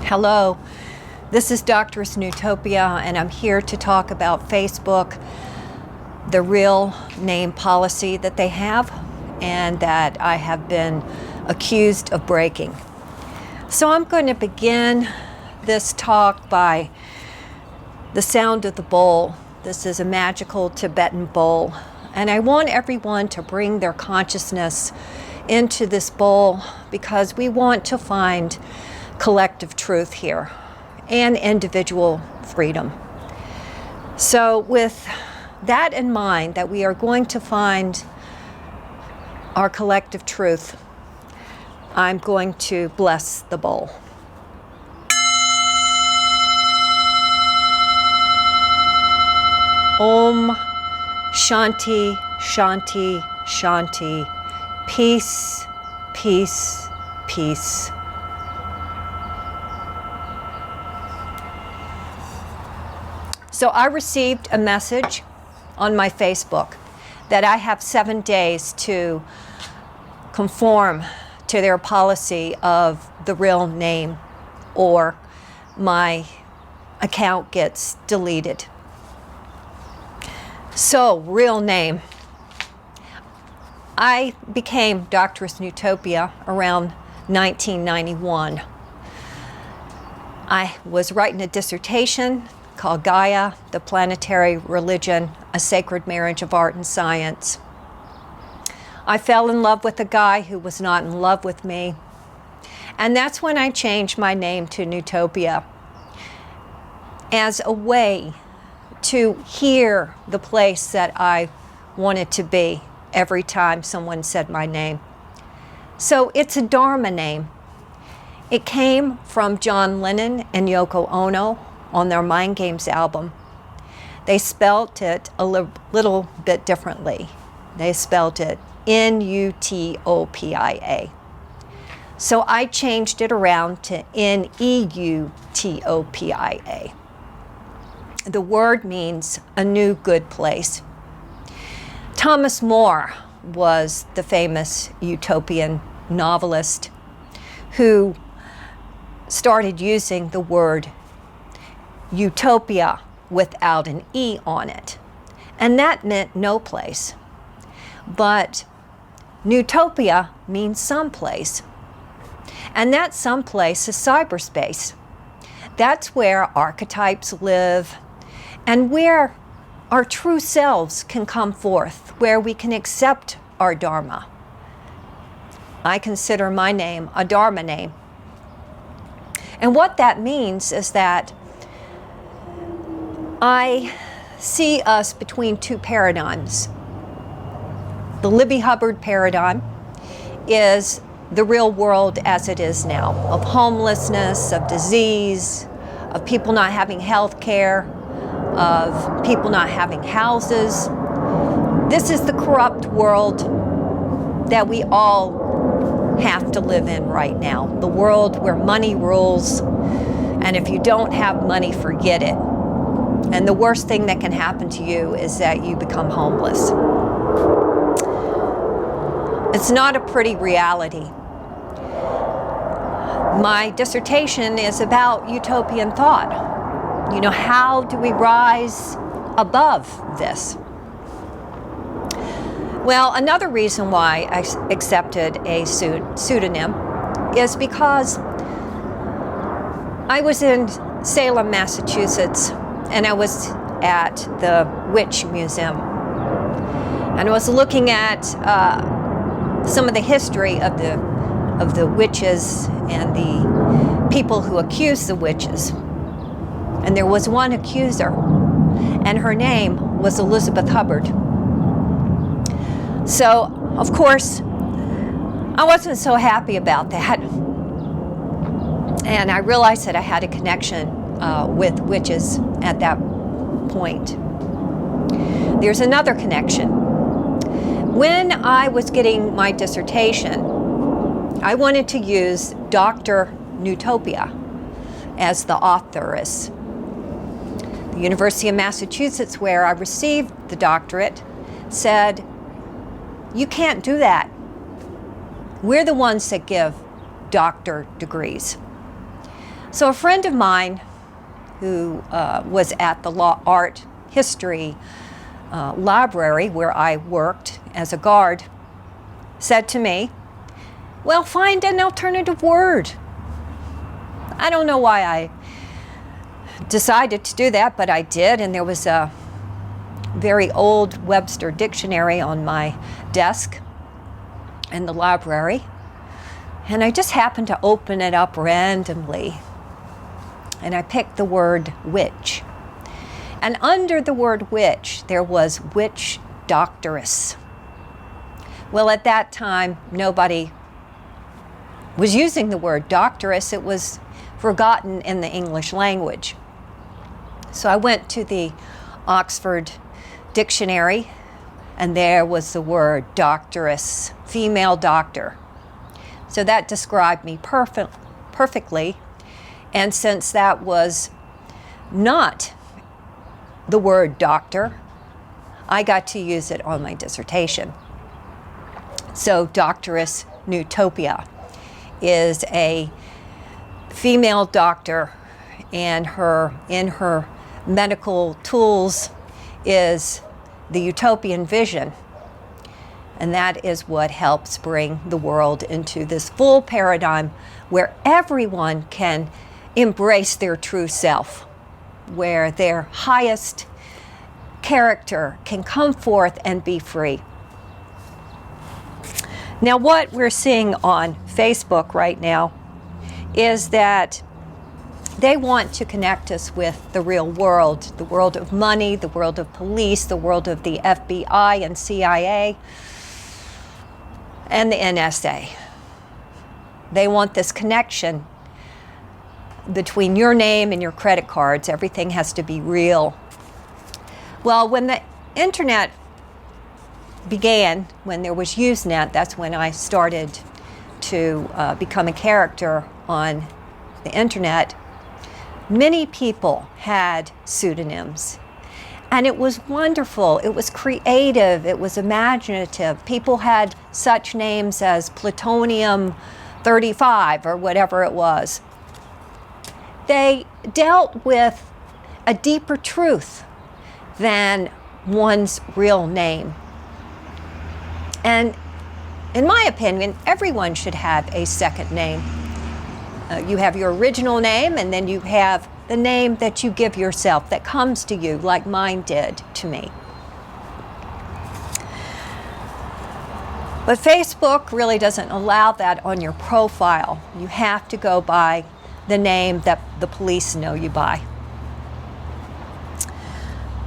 Hello, this is Doctress Newtopia, and I'm here to talk about Facebook, the real name policy that they have, and that I have been accused of breaking. So I'm going to begin this talk by the sound of the bowl. This is a magical Tibetan bowl, and I want everyone to bring their consciousness into this bowl because we want to find collective truth here and individual freedom. So with that in mind, that we are going to find our collective truth, I'm going to bless the bowl. Om Shanti, Shanti, Shanti. Peace, peace, peace. So I received a message on my Facebook that I have 7 days to conform to their policy of the real name or my account gets deleted. So, real name. I became Doctress Newtopia around 1991. I was writing a dissertation called Gaia, the Planetary Religion, a Sacred Marriage of Art and Science. I fell in love with a guy who was not in love with me. And that's when I changed my name to Newtopia as a way to hear the place that I wanted to be every time someone said my name. So it's a Dharma name. It came from John Lennon and Yoko Ono on their Mind Games album. They spelt it a little bit differently. They spelt it N-U-T-O-P-I-A. So I changed it around to N-E-U-T-O-P-I-A. The word means a new good place. Thomas More was the famous utopian novelist who started using the word utopia without an E on it. And that meant no place. But Newtopia means someplace. And that someplace is cyberspace. That's where archetypes live and where our true selves can come forth, where we can accept our Dharma. I consider my name a Dharma name. And what that means is that I see us between two paradigms. The Libby Hubbard paradigm is the real world as it is now, of homelessness, of disease, of people not having health care, of people not having houses. This is the corrupt world that we all have to live in right now. The world where money rules, and if you don't have money, forget it. And the worst thing that can happen to you is that you become homeless. It's not a pretty reality. My dissertation is about utopian thought. You know, how do we rise above this? Well, another reason why I accepted a pseudonym is because I was in Salem, Massachusetts, and I was at the Witch Museum. And I was looking at some of the history of the witches and the people who accused the witches. And there was one accuser, and her name was Elizabeth Hubbard. So, of course, I wasn't so happy about that. And I realized that I had a connection with witches at that point. There's another connection. When I was getting my dissertation, I wanted to use Dr. Newtopia as the authoress. The University of Massachusetts, where I received the doctorate, said, "You can't do that. We're the ones that give doctor degrees." So a friend of mine who was at the law art history library where I worked as a guard said to me, well, find an alternative word. I don't know why I decided to do that, but I did, and there was a very old Webster dictionary on my desk in the library, and I just happened to open it up randomly, and I picked the word witch. And under the word witch, there was witch doctress. Well, at that time, nobody was using the word doctress. It was forgotten in the English language. So I went to the Oxford Dictionary, and there was the word doctress, female doctor. So that described me perfectly. And since that was not the word doctor, I got to use it on my dissertation. So Doctress Newtopia is a female doctor, and in her medical tools is the utopian vision. And that is what helps bring the world into this full paradigm where everyone can embrace their true self, where their highest character can come forth and be free. Now, what we're seeing on Facebook right now is that they want to connect us with the real world, the world of money, the world of police, the world of the FBI and CIA, and the NSA. They want this connection between your name and your credit cards. Everything has to be real. Well, when the internet began, when there was Usenet, that's when I started to become a character on the internet. Many people had pseudonyms, and it was wonderful. It was creative. It was imaginative. People had such names as Plutonium 35 or whatever it was. They dealt with a deeper truth than one's real name. And in my opinion, everyone should have a second name. You have your original name, and then you have the name that you give yourself that comes to you, like mine did to me. But Facebook really doesn't allow that on your profile. You have to go by the name that the police know you by.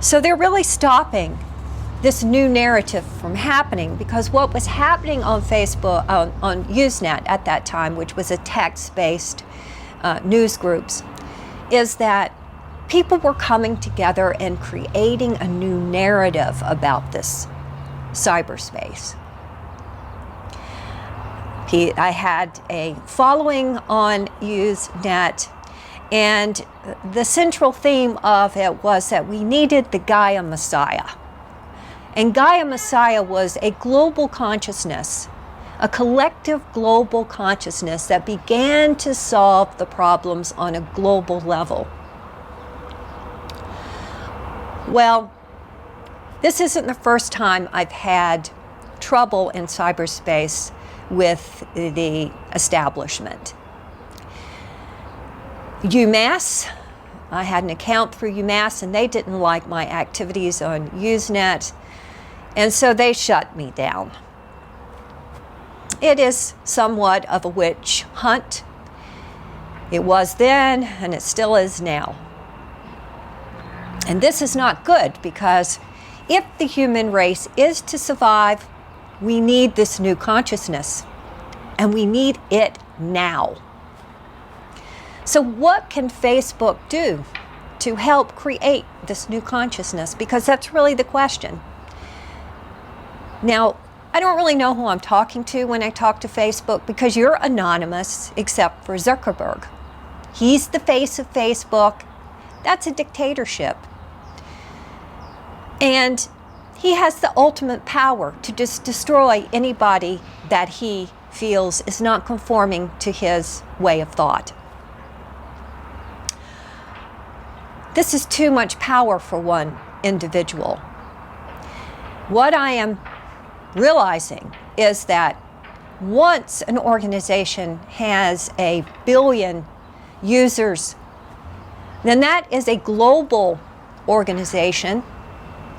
So they're really stopping this new narrative from happening, because what was happening on Facebook, on Usenet at that time, which was a text-based news groups, is that people were coming together and creating a new narrative about this cyberspace. I had a following on Usenet, and the central theme of it was that we needed the Gaia Messiah. And Gaia Messiah was a global consciousness, a collective global consciousness that began to solve the problems on a global level. Well, this isn't the first time I've had trouble in cyberspace with the establishment. UMass, I had an account through UMass, and they didn't like my activities on Usenet, and so they shut me down. It is somewhat of a witch hunt. It was then, and it still is now. And this is not good, because if the human race is to survive, we need this new consciousness, and we need it now. So what can Facebook do to help create this new consciousness? Because that's really the question. Now, I don't really know who I'm talking to when I talk to Facebook, because you're anonymous except for Zuckerberg. He's the face of Facebook. That's a dictatorship. And he has the ultimate power to just destroy anybody that he feels is not conforming to his way of thought. This is too much power for one individual. What I am realizing is that once an organization has 1 billion users, then that is a global organization,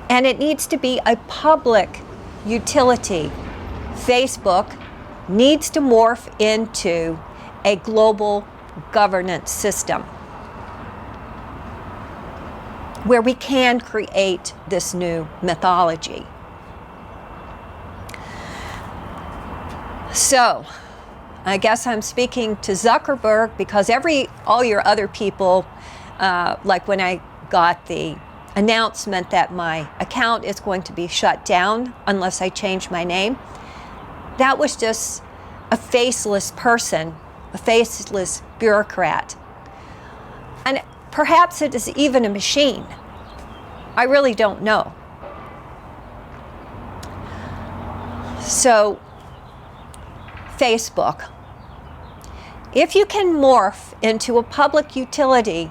and it needs to be a public utility. Facebook needs to morph into a global governance system where we can create this new mythology. So, I guess I'm speaking to Zuckerberg because all your other people, like when I got the announcement that my account is going to be shut down unless I change my name, that was just a faceless person, a faceless bureaucrat. And perhaps it is even a machine. I really don't know. So, Facebook, if you can morph into a public utility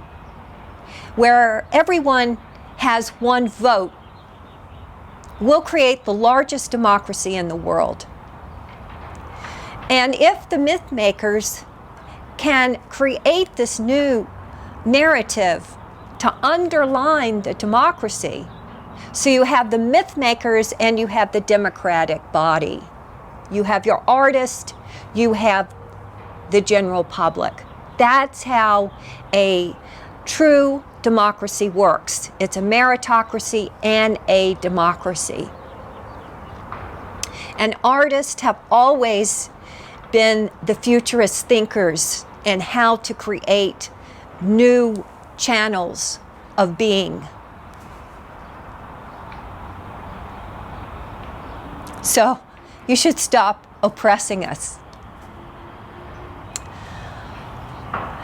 where everyone has one vote, we'll create the largest democracy in the world. And if the myth makers can create this new narrative to underline the democracy, so you have the myth makers and you have the democratic body. You have your artist, you have the general public. That's how a true democracy works. It's a meritocracy and a democracy. And artists have always been the futurist thinkers in how to create new channels of being. So you should stop oppressing us.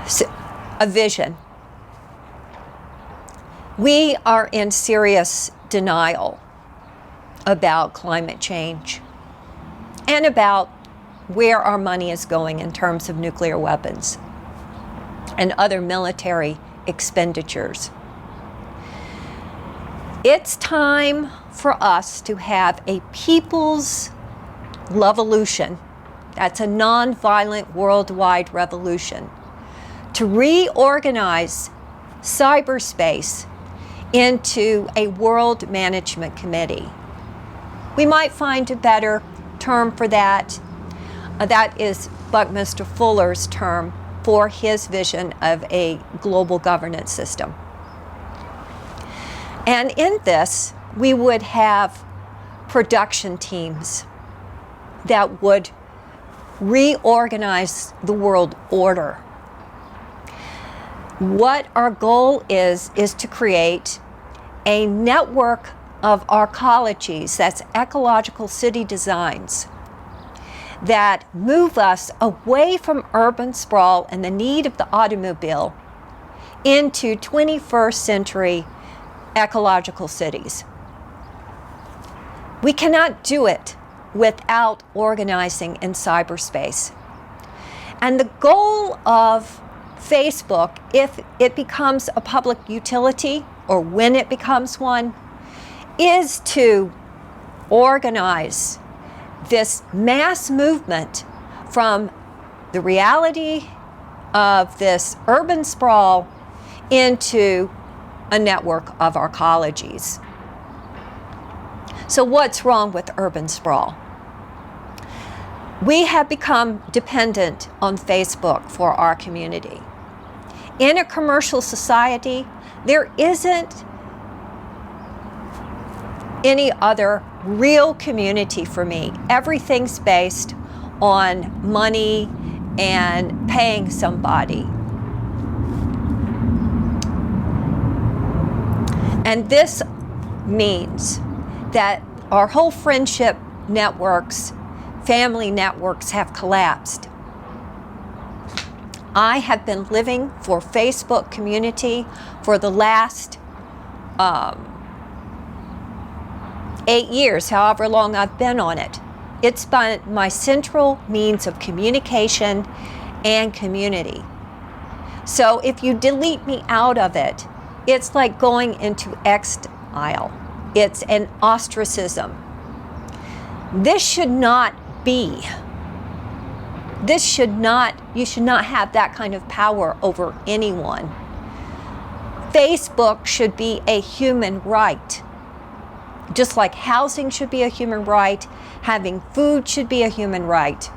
So, a vision. We are in serious denial about climate change and about where our money is going in terms of nuclear weapons and other military expenditures. It's time for us to have a people's revolution. That's a nonviolent worldwide revolution to reorganize cyberspace into a world management committee. We might find a better term for that. That is Buckminster Fuller's term for his vision of a global governance system. And in this, we would have production teams that would reorganize the world order. What our goal is to create a network of arcologies, that's ecological city designs, that move us away from urban sprawl and the need of the automobile into 21st century ecological cities. We cannot do it without organizing in cyberspace. And the goal of Facebook, if it becomes a public utility or when it becomes one, is to organize this mass movement from the reality of this urban sprawl into a network of arcologies. So what's wrong with urban sprawl? We have become dependent on Facebook for our community. In a commercial society, there isn't any other real community for me. Everything's based on money and paying somebody. And this means that our whole friendship networks, family networks have collapsed. I have been living for Facebook community for the last 8 years, however long I've been on it. It's been my central means of communication and community. So if you delete me out of it, It's like going into exile. It's an ostracism. This should not be. You should not have that kind of power over anyone. Facebook should be a human right. Just like housing should be a human right, having food should be a human right.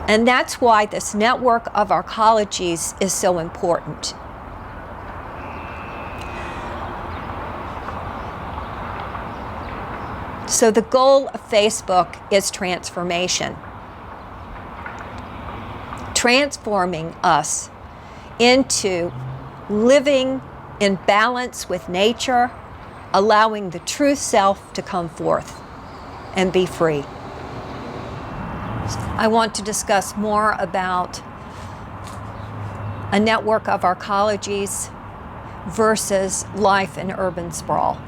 And that's why this network of arcologies is so important. So the goal of Facebook is transformation. Transforming us into living in balance with nature, allowing the true self to come forth and be free. I want to discuss more about a network of arcologies versus life in urban sprawl.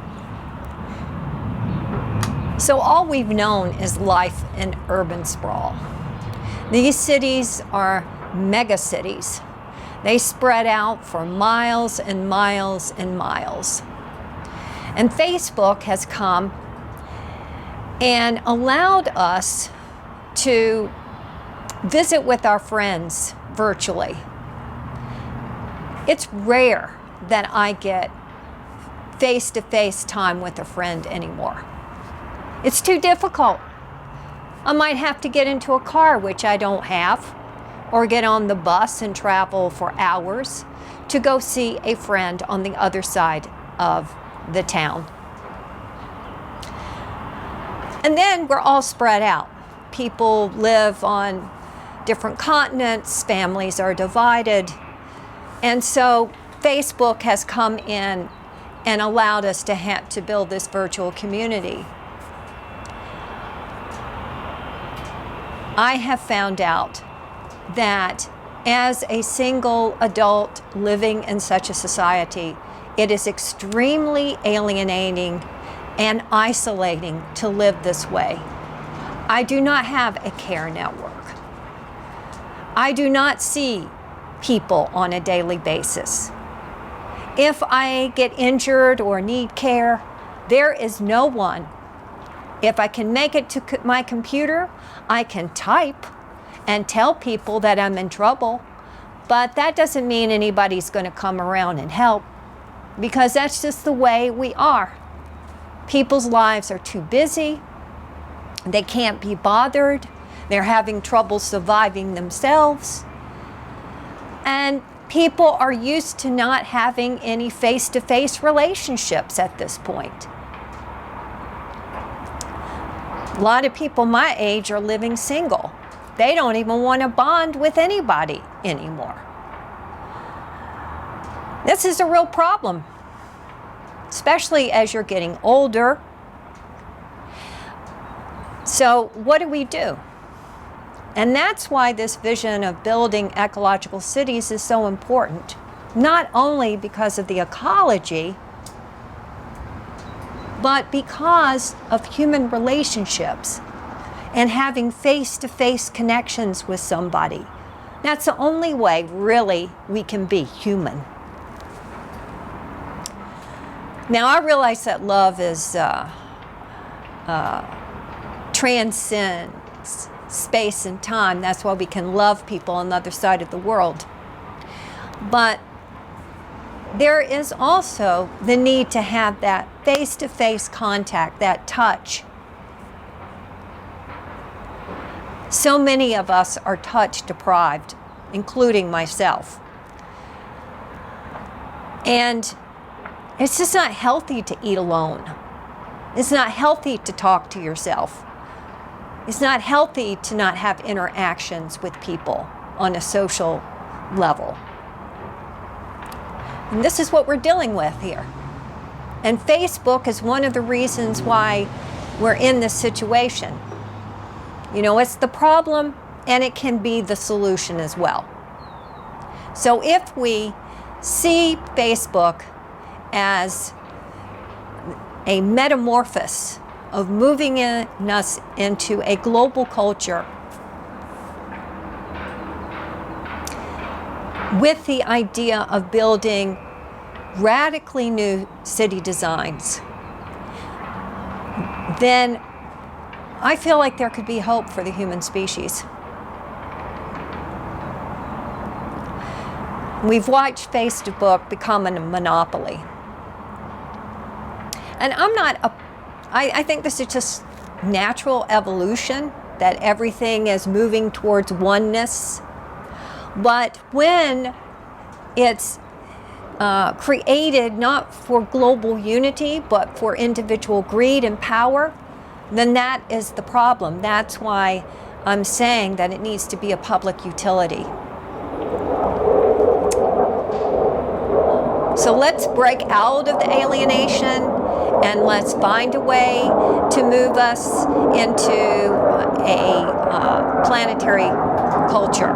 So all we've known is life in urban sprawl. These cities are mega cities. They spread out for miles and miles and miles. And Facebook has come and allowed us to visit with our friends virtually. It's rare that I get face-to-face time with a friend anymore. It's too difficult. I might have to get into a car, which I don't have, or get on the bus and travel for hours to go see a friend on the other side of the town. And then we're all spread out. People live on different continents, families are divided, and so Facebook has come in and allowed us to build this virtual community. I have found out that as a single adult living in such a society, it is extremely alienating and isolating to live this way. I do not have a care network. I do not see people on a daily basis. If I get injured or need care, there is no one. If I can make it to my computer, I can type and tell people that I'm in trouble, but that doesn't mean anybody's going to come around and help, because that's just the way we are. People's lives are too busy. They can't be bothered. They're having trouble surviving themselves. And people are used to not having any face-to-face relationships at this point. A lot of people my age are living single. They don't even want to bond with anybody anymore. This is a real problem, especially as you're getting older. So what do? And that's why this vision of building ecological cities is so important, not only because of the ecology, but because of human relationships and having face-to-face connections with somebody. That's the only way, really, we can be human. Now, I realize that love is transcends space and time. That's why we can love people on the other side of the world. But there is also the need to have that face-to-face contact, that touch. So many of us are touch deprived, including myself. And it's just not healthy to eat alone. It's not healthy to talk to yourself. It's not healthy to not have interactions with people on a social level. And this is what we're dealing with here. And Facebook is one of the reasons why we're in this situation. You know, it's the problem and it can be the solution as well. So if we see Facebook as a metamorphosis of moving us into a global culture, with the idea of building radically new city designs, then I feel like there could be hope for the human species. We've watched Facebook become a monopoly. And I think this is just natural evolution, that everything is moving towards oneness. But when it's created not for global unity, but for individual greed and power, then that is the problem. That's why I'm saying that it needs to be a public utility. So let's break out of the alienation and let's find a way to move us into a planetary culture.